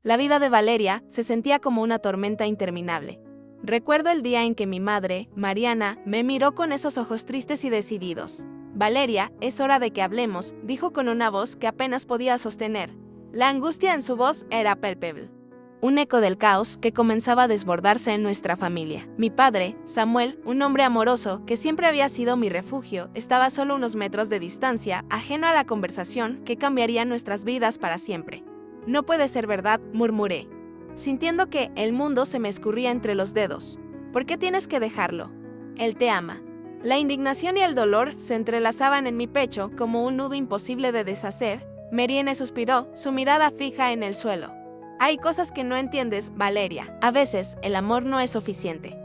La vida de Valeria se sentía como una tormenta interminable. Recuerdo el día en que mi madre, Mariana, me miró con esos ojos tristes y decididos. Valeria, es hora de que hablemos, dijo con una voz que apenas podía sostener. La angustia en su voz era palpable. Un eco del caos que comenzaba a desbordarse en nuestra familia. Mi padre, Samuel, un hombre amoroso que siempre había sido mi refugio, estaba solo unos metros de distancia, ajeno a la conversación que cambiaría nuestras vidas para siempre. No puede ser verdad, murmuré, sintiendo que el mundo se me escurría entre los dedos. ¿Por qué tienes que dejarlo? Él te ama. La indignación y el dolor se entrelazaban en mi pecho como un nudo imposible de deshacer. Meriene suspiró, su mirada fija en el suelo. Hay cosas que no entiendes, Valeria. A veces, el amor no es suficiente.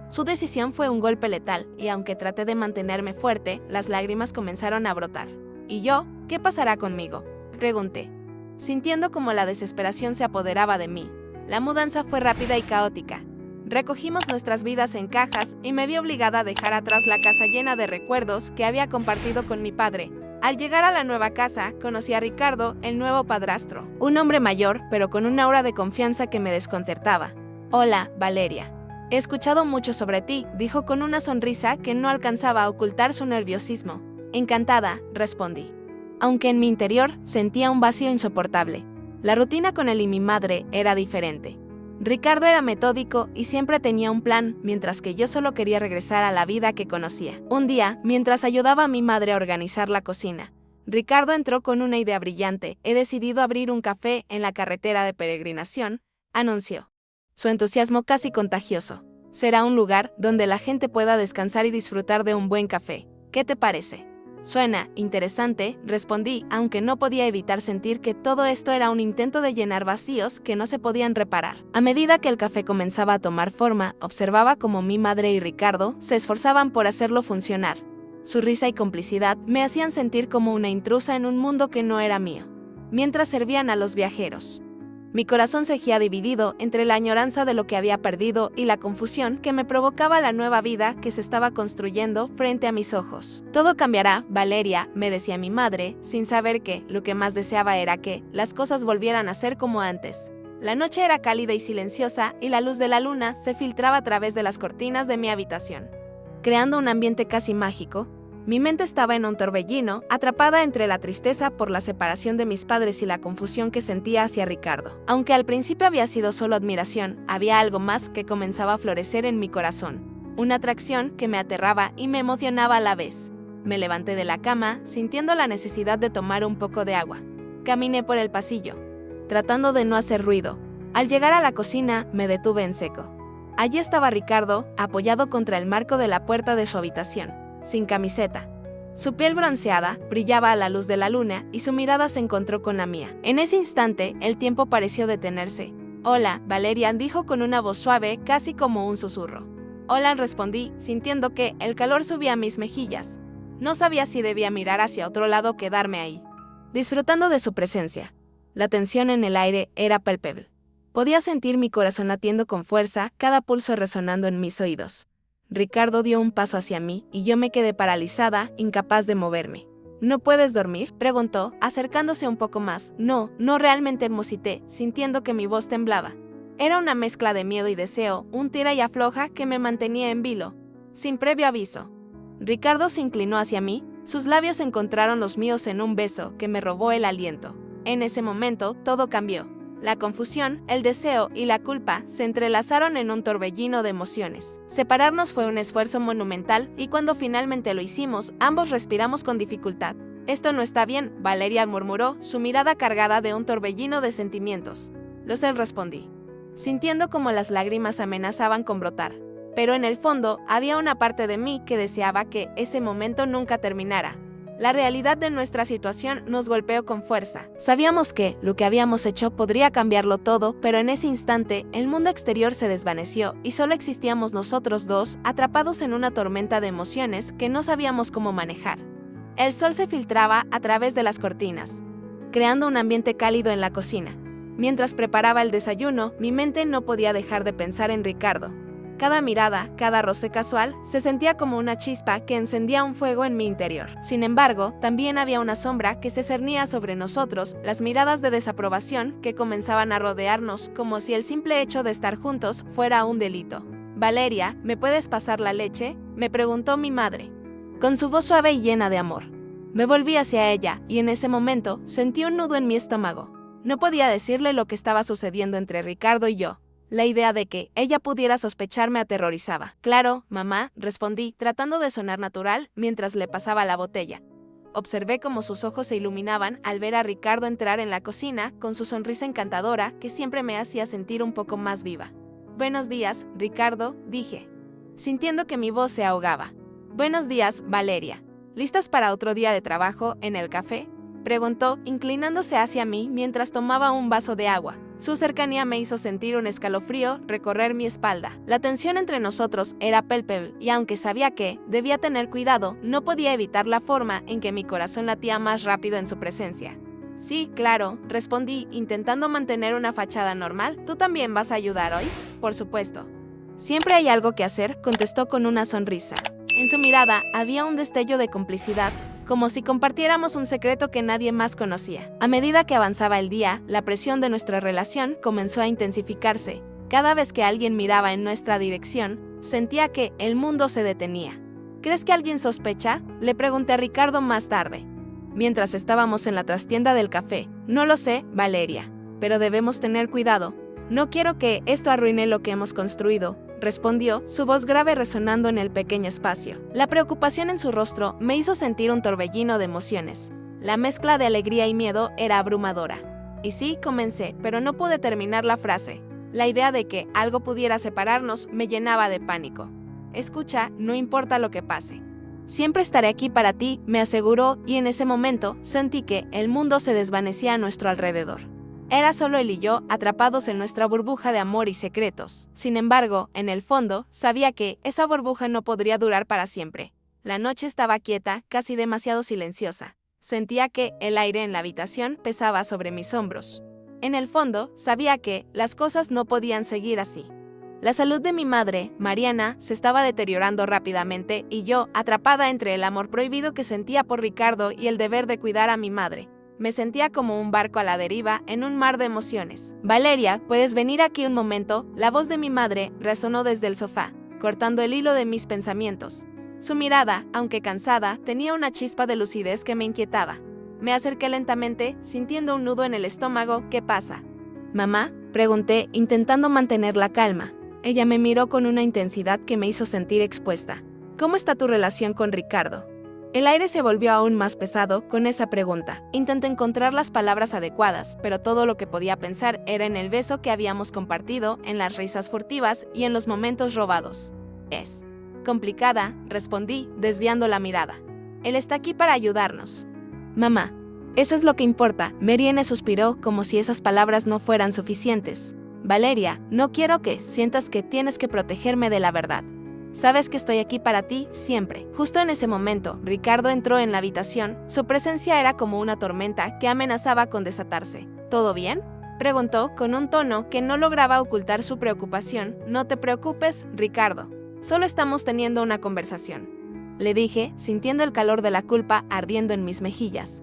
Su decisión fue un golpe letal, y aunque traté de mantenerme fuerte, las lágrimas comenzaron a brotar. ¿Y yo? ¿Qué pasará conmigo?, pregunté, sintiendo como la desesperación se apoderaba de mí. La mudanza fue rápida y caótica. Recogimos nuestras vidas en cajas y me vi obligada a dejar atrás la casa llena de recuerdos que había compartido con mi padre. Al llegar a la nueva casa, conocí a Ricardo, el nuevo padrastro, un hombre mayor, pero con una aura de confianza que me desconcertaba. Hola, Valeria. He escuchado mucho sobre ti, dijo con una sonrisa que no alcanzaba a ocultar su nerviosismo. Encantada, respondí, aunque en mi interior sentía un vacío insoportable. La rutina con él y mi madre era diferente. Ricardo era metódico y siempre tenía un plan, mientras que yo solo quería regresar a la vida que conocía. Un día, mientras ayudaba a mi madre a organizar la cocina, Ricardo entró con una idea brillante. He decidido abrir un café en la carretera de peregrinación, anunció. Su entusiasmo casi contagioso. Será un lugar donde la gente pueda descansar y disfrutar de un buen café. ¿Qué te parece? Suena interesante, respondí, aunque no podía evitar sentir que todo esto era un intento de llenar vacíos que no se podían reparar. A medida que el café comenzaba a tomar forma, observaba cómo mi madre y Ricardo se esforzaban por hacerlo funcionar. Su risa y complicidad me hacían sentir como una intrusa en un mundo que no era mío. Mientras servían a los viajeros, mi corazón seguía dividido entre la añoranza de lo que había perdido y la confusión que me provocaba la nueva vida que se estaba construyendo frente a mis ojos. Todo cambiará, Valeria, me decía mi madre, sin saber que lo que más deseaba era que las cosas volvieran a ser como antes. La noche era cálida y silenciosa y la luz de la luna se filtraba a través de las cortinas de mi habitación, creando un ambiente casi mágico. Mi mente estaba en un torbellino, atrapada entre la tristeza por la separación de mis padres y la confusión que sentía hacia Ricardo. Aunque al principio había sido solo admiración, había algo más que comenzaba a florecer en mi corazón. Una atracción que me aterraba y me emocionaba a la vez. Me levanté de la cama, sintiendo la necesidad de tomar un poco de agua. Caminé por el pasillo, tratando de no hacer ruido. Al llegar a la cocina, me detuve en seco. Allí estaba Ricardo, apoyado contra el marco de la puerta de su habitación, sin camiseta. Su piel bronceada brillaba a la luz de la luna y su mirada se encontró con la mía. En ese instante, el tiempo pareció detenerse. Hola, Valeria, dijo con una voz suave, casi como un susurro. Hola, respondí, sintiendo que el calor subía a mis mejillas. No sabía si debía mirar hacia otro lado o quedarme ahí, disfrutando de su presencia. La tensión en el aire era palpable. Podía sentir mi corazón latiendo con fuerza, cada pulso resonando en mis oídos. Ricardo dio un paso hacia mí y yo me quedé paralizada, incapaz de moverme. ¿No puedes dormir?, preguntó, acercándose un poco más. No realmente, musité, sintiendo que mi voz temblaba. Era una mezcla de miedo y deseo, un tira y afloja que me mantenía en vilo, sin previo aviso. Ricardo se inclinó hacia mí, sus labios encontraron los míos en un beso que me robó el aliento. En ese momento, todo cambió. La confusión, el deseo y la culpa se entrelazaron en un torbellino de emociones. Separarnos fue un esfuerzo monumental y cuando finalmente lo hicimos, ambos respiramos con dificultad. Esto no está bien, Valeria murmuró, su mirada cargada de un torbellino de sentimientos. Lo sé, respondí, sintiendo como las lágrimas amenazaban con brotar. Pero en el fondo, había una parte de mí que deseaba que ese momento nunca terminara. La realidad de nuestra situación nos golpeó con fuerza. Sabíamos que lo que habíamos hecho podría cambiarlo todo, pero en ese instante, el mundo exterior se desvaneció y solo existíamos nosotros dos, atrapados en una tormenta de emociones que no sabíamos cómo manejar. El sol se filtraba a través de las cortinas, creando un ambiente cálido en la cocina. Mientras preparaba el desayuno, mi mente no podía dejar de pensar en Ricardo. Cada mirada, cada roce casual, se sentía como una chispa que encendía un fuego en mi interior. Sin embargo, también había una sombra que se cernía sobre nosotros, las miradas de desaprobación que comenzaban a rodearnos como si el simple hecho de estar juntos fuera un delito. «Valeria, ¿me puedes pasar la leche?», me preguntó mi madre, con su voz suave y llena de amor. Me volví hacia ella, y en ese momento sentí un nudo en mi estómago. No podía decirle lo que estaba sucediendo entre Ricardo y yo. La idea de que ella pudiera sospechar me aterrorizaba. «Claro, mamá», respondí, tratando de sonar natural mientras le pasaba la botella. Observé cómo sus ojos se iluminaban al ver a Ricardo entrar en la cocina con su sonrisa encantadora que siempre me hacía sentir un poco más viva. «Buenos días, Ricardo», dije, sintiendo que mi voz se ahogaba. «Buenos días, Valeria. ¿Listas para otro día de trabajo en el café?», preguntó, inclinándose hacia mí mientras tomaba un vaso de agua. Su cercanía me hizo sentir un escalofrío recorrer mi espalda. La tensión entre nosotros era palpable, y aunque sabía que debía tener cuidado, no podía evitar la forma en que mi corazón latía más rápido en su presencia. «Sí, claro», respondí, intentando mantener una fachada normal. «¿Tú también vas a ayudar hoy?». «Por supuesto». «Siempre hay algo que hacer», contestó con una sonrisa. En su mirada había un destello de complicidad, como si compartiéramos un secreto que nadie más conocía. A medida que avanzaba el día, la presión de nuestra relación comenzó a intensificarse. Cada vez que alguien miraba en nuestra dirección, sentía que el mundo se detenía. «¿Crees que alguien sospecha?», le pregunté a Ricardo más tarde, mientras estábamos en la trastienda del café. «No lo sé, Valeria, pero debemos tener cuidado. No quiero que esto arruine lo que hemos construido», respondió, su voz grave resonando en el pequeño espacio. La preocupación en su rostro me hizo sentir un torbellino de emociones. La mezcla de alegría y miedo era abrumadora. «Y sí», comencé, pero no pude terminar la frase. La idea de que algo pudiera separarnos me llenaba de pánico. «Escucha, no importa lo que pase. Siempre estaré aquí para ti», me aseguró, y en ese momento sentí que el mundo se desvanecía a nuestro alrededor. Era solo él y yo, atrapados en nuestra burbuja de amor y secretos. Sin embargo, en el fondo, sabía que esa burbuja no podría durar para siempre. La noche estaba quieta, casi demasiado silenciosa. Sentía que el aire en la habitación pesaba sobre mis hombros. En el fondo, sabía que las cosas no podían seguir así. La salud de mi madre, Mariana, se estaba deteriorando rápidamente, y yo, atrapada entre el amor prohibido que sentía por Ricardo y el deber de cuidar a mi madre, me sentía como un barco a la deriva en un mar de emociones. «Valeria, ¿puedes venir aquí un momento?», la voz de mi madre resonó desde el sofá, cortando el hilo de mis pensamientos. Su mirada, aunque cansada, tenía una chispa de lucidez que me inquietaba. Me acerqué lentamente, sintiendo un nudo en el estómago. «¿Qué pasa?». «Mamá?», pregunté, intentando mantener la calma. Ella me miró con una intensidad que me hizo sentir expuesta. «¿Cómo está tu relación con Ricardo?». El aire se volvió aún más pesado con esa pregunta. Intenté encontrar las palabras adecuadas, pero todo lo que podía pensar era en el beso que habíamos compartido, en las risas furtivas y en los momentos robados. «Es complicada», respondí, desviando la mirada. «Él está aquí para ayudarnos». «Mamá, eso es lo que importa», Mariana suspiró como si esas palabras no fueran suficientes. «Valeria, no quiero que sientas que tienes que protegerme de la verdad. Sabes que estoy aquí para ti, siempre». Justo en ese momento, Ricardo entró en la habitación. Su presencia era como una tormenta que amenazaba con desatarse. «¿Todo bien?», preguntó con un tono que no lograba ocultar su preocupación. «No te preocupes, Ricardo. Solo estamos teniendo una conversación», le dije, sintiendo el calor de la culpa ardiendo en mis mejillas.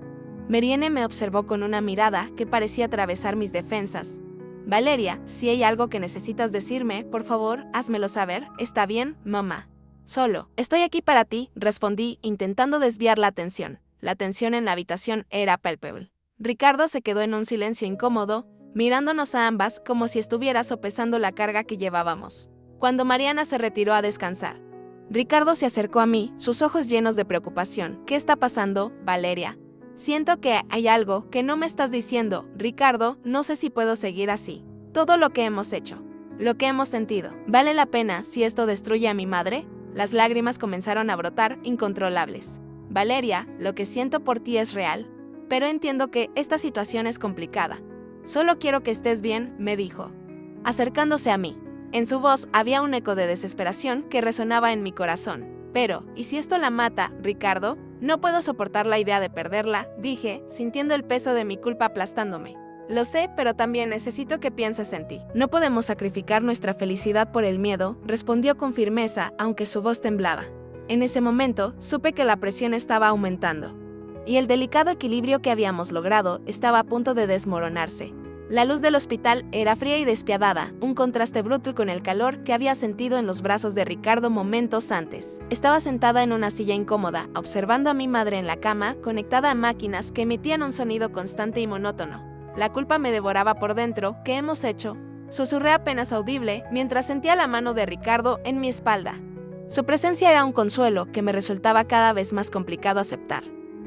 Mariana me observó con una mirada que parecía atravesar mis defensas. «Valeria, si hay algo que necesitas decirme, por favor, házmelo saber». «Está bien, mamá. Solo estoy aquí para ti», respondí, intentando desviar la atención. La tensión en la habitación era palpable. Ricardo se quedó en un silencio incómodo, mirándonos a ambas como si estuviera sopesando la carga que llevábamos. Cuando Mariana se retiró a descansar, Ricardo se acercó a mí, sus ojos llenos de preocupación. «¿Qué está pasando, Valeria? Siento que hay algo que no me estás diciendo, Ricardo. No sé si puedo seguir así. Todo lo que hemos hecho, lo que hemos sentido, ¿vale la pena si esto destruye a mi madre?». Las lágrimas comenzaron a brotar, incontrolables. «Valeria, lo que siento por ti es real, pero entiendo que esta situación es complicada. Solo quiero que estés bien», me dijo, acercándose a mí. En su voz había un eco de desesperación que resonaba en mi corazón. «Pero, ¿y si esto la mata, Ricardo?». «No puedo soportar la idea de perderla», dije, sintiendo el peso de mi culpa aplastándome. Lo sé, pero también necesito que pienses en ti. No podemos sacrificar nuestra felicidad por el miedo, respondió con firmeza, aunque su voz temblaba. En ese momento, supe que la presión estaba aumentando. Y el delicado equilibrio que habíamos logrado estaba a punto de desmoronarse. La luz del hospital era fría y despiadada, un contraste brutal con el calor que había sentido en los brazos de Ricardo momentos antes. Estaba sentada en una silla incómoda, observando a mi madre en la cama, conectada a máquinas que emitían un sonido constante y monótono. La culpa me devoraba por dentro. ¿Qué hemos hecho?, susurré apenas audible mientras sentía la mano de Ricardo en mi espalda. Su presencia era un consuelo que me resultaba cada vez más complicado aceptar.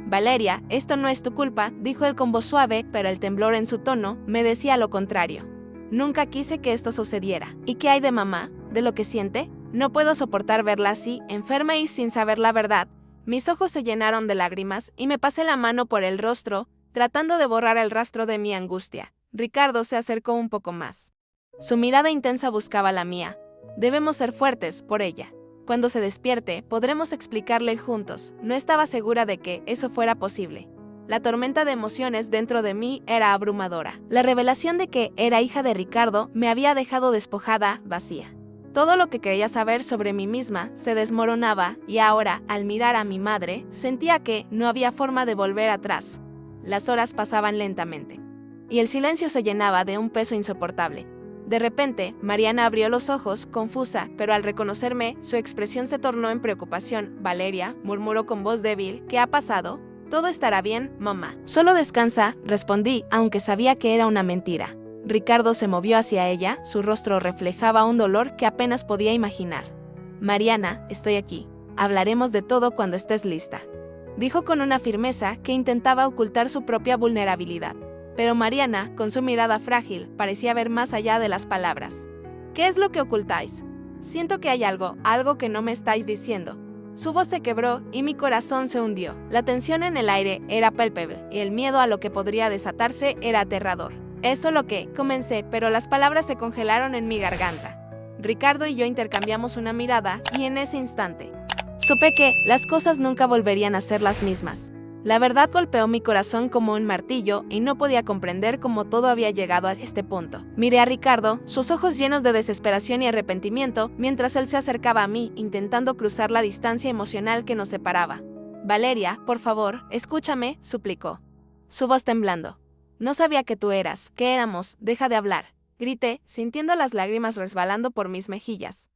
Valeria, esto no es tu culpa, dijo él con voz suave, pero el temblor en su tono me decía lo contrario. Nunca quise que esto sucediera. ¿Y qué hay de mamá? ¿De lo que siente? No puedo soportar verla así, enferma y sin saber la verdad. Mis ojos se llenaron de lágrimas y me pasé la mano por el rostro, tratando de borrar el rastro de mi angustia. Ricardo se acercó un poco más. Su mirada intensa buscaba la mía. Debemos ser fuertes por ella. Cuando se despierte, podremos explicarle juntos. No estaba segura de que eso fuera posible. La tormenta de emociones dentro de mí era abrumadora. La revelación de que era hija de Ricardo me había dejado despojada, vacía. Todo lo que quería saber sobre mí misma se desmoronaba y ahora, al mirar a mi madre, sentía que no había forma de volver atrás. Las horas pasaban lentamente. Y el silencio se llenaba de un peso insoportable. De repente, Mariana abrió los ojos, confusa, pero al reconocerme, su expresión se tornó en preocupación. Valeria, murmuró con voz débil, ¿qué ha pasado? Todo estará bien, mamá. Solo descansa, respondí, aunque sabía que era una mentira. Ricardo se movió hacia ella, su rostro reflejaba un dolor que apenas podía imaginar. Mariana, estoy aquí. Hablaremos de todo cuando estés lista. Dijo con una firmeza que intentaba ocultar su propia vulnerabilidad. Pero Mariana, con su mirada frágil, parecía ver más allá de las palabras. ¿Qué es lo que ocultáis? Siento que hay algo que no me estáis diciendo. Su voz se quebró y mi corazón se hundió. La tensión en el aire era palpable y el miedo a lo que podría desatarse era aterrador. Eso lo que comencé, pero las palabras se congelaron en mi garganta. Ricardo y yo intercambiamos una mirada y en ese instante supe que las cosas nunca volverían a ser las mismas. La verdad golpeó mi corazón como un martillo y no podía comprender cómo todo había llegado a este punto. Miré a Ricardo, sus ojos llenos de desesperación y arrepentimiento, mientras él se acercaba a mí, intentando cruzar la distancia emocional que nos separaba. Valeria, por favor, escúchame, suplicó. Su voz temblando. No sabía que tú eras, que éramos, deja de hablar. Grité, sintiendo las lágrimas resbalando por mis mejillas.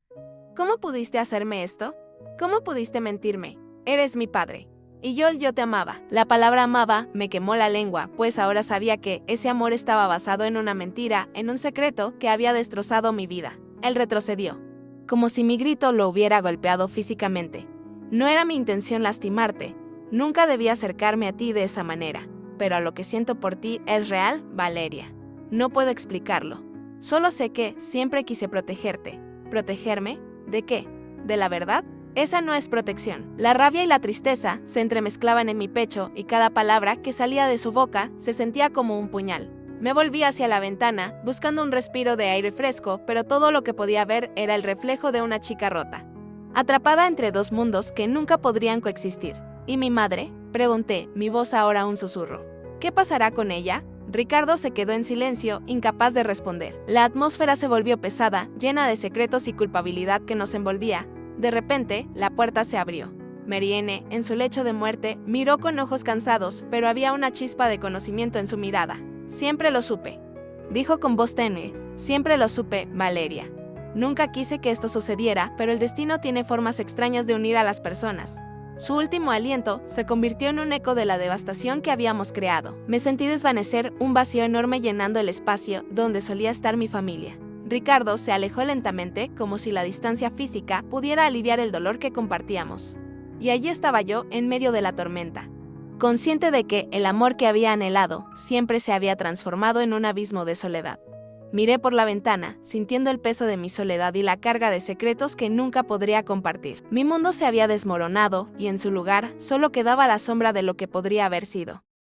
¿Cómo pudiste hacerme esto? ¿Cómo pudiste mentirme? Eres mi padre. Y yo te amaba. La palabra amaba me quemó la lengua, pues ahora sabía que ese amor estaba basado en una mentira, en un secreto que había destrozado mi vida. Él retrocedió, como si mi grito lo hubiera golpeado físicamente. No era mi intención lastimarte. Nunca debía acercarme a ti de esa manera. Pero lo que siento por ti es real, Valeria. No puedo explicarlo. Solo sé que siempre quise protegerte. ¿Protegerme? ¿De qué? ¿De la verdad? Esa no es protección. La rabia y la tristeza se entremezclaban en mi pecho y cada palabra que salía de su boca se sentía como un puñal. Me volví hacia la ventana, buscando un respiro de aire fresco, pero todo lo que podía ver era el reflejo de una chica rota, atrapada entre dos mundos que nunca podrían coexistir. ¿Y mi madre?, pregunté, mi voz ahora un susurro. ¿Qué pasará con ella? Ricardo se quedó en silencio, incapaz de responder. La atmósfera se volvió pesada, llena de secretos y culpabilidad que nos envolvía. De repente, la puerta se abrió. Marianne, en su lecho de muerte, miró con ojos cansados, pero había una chispa de conocimiento en su mirada. Siempre lo supe, dijo con voz tenue. Siempre lo supe, Valeria. Nunca quise que esto sucediera, pero el destino tiene formas extrañas de unir a las personas. Su último aliento se convirtió en un eco de la devastación que habíamos creado. Me sentí desvanecer, un vacío enorme llenando el espacio donde solía estar mi familia. Ricardo se alejó lentamente, como si la distancia física pudiera aliviar el dolor que compartíamos. Y allí estaba yo, en medio de la tormenta, consciente de que el amor que había anhelado siempre se había transformado en un abismo de soledad. Miré por la ventana, sintiendo el peso de mi soledad y la carga de secretos que nunca podría compartir. Mi mundo se había desmoronado, y en su lugar solo quedaba la sombra de lo que podría haber sido.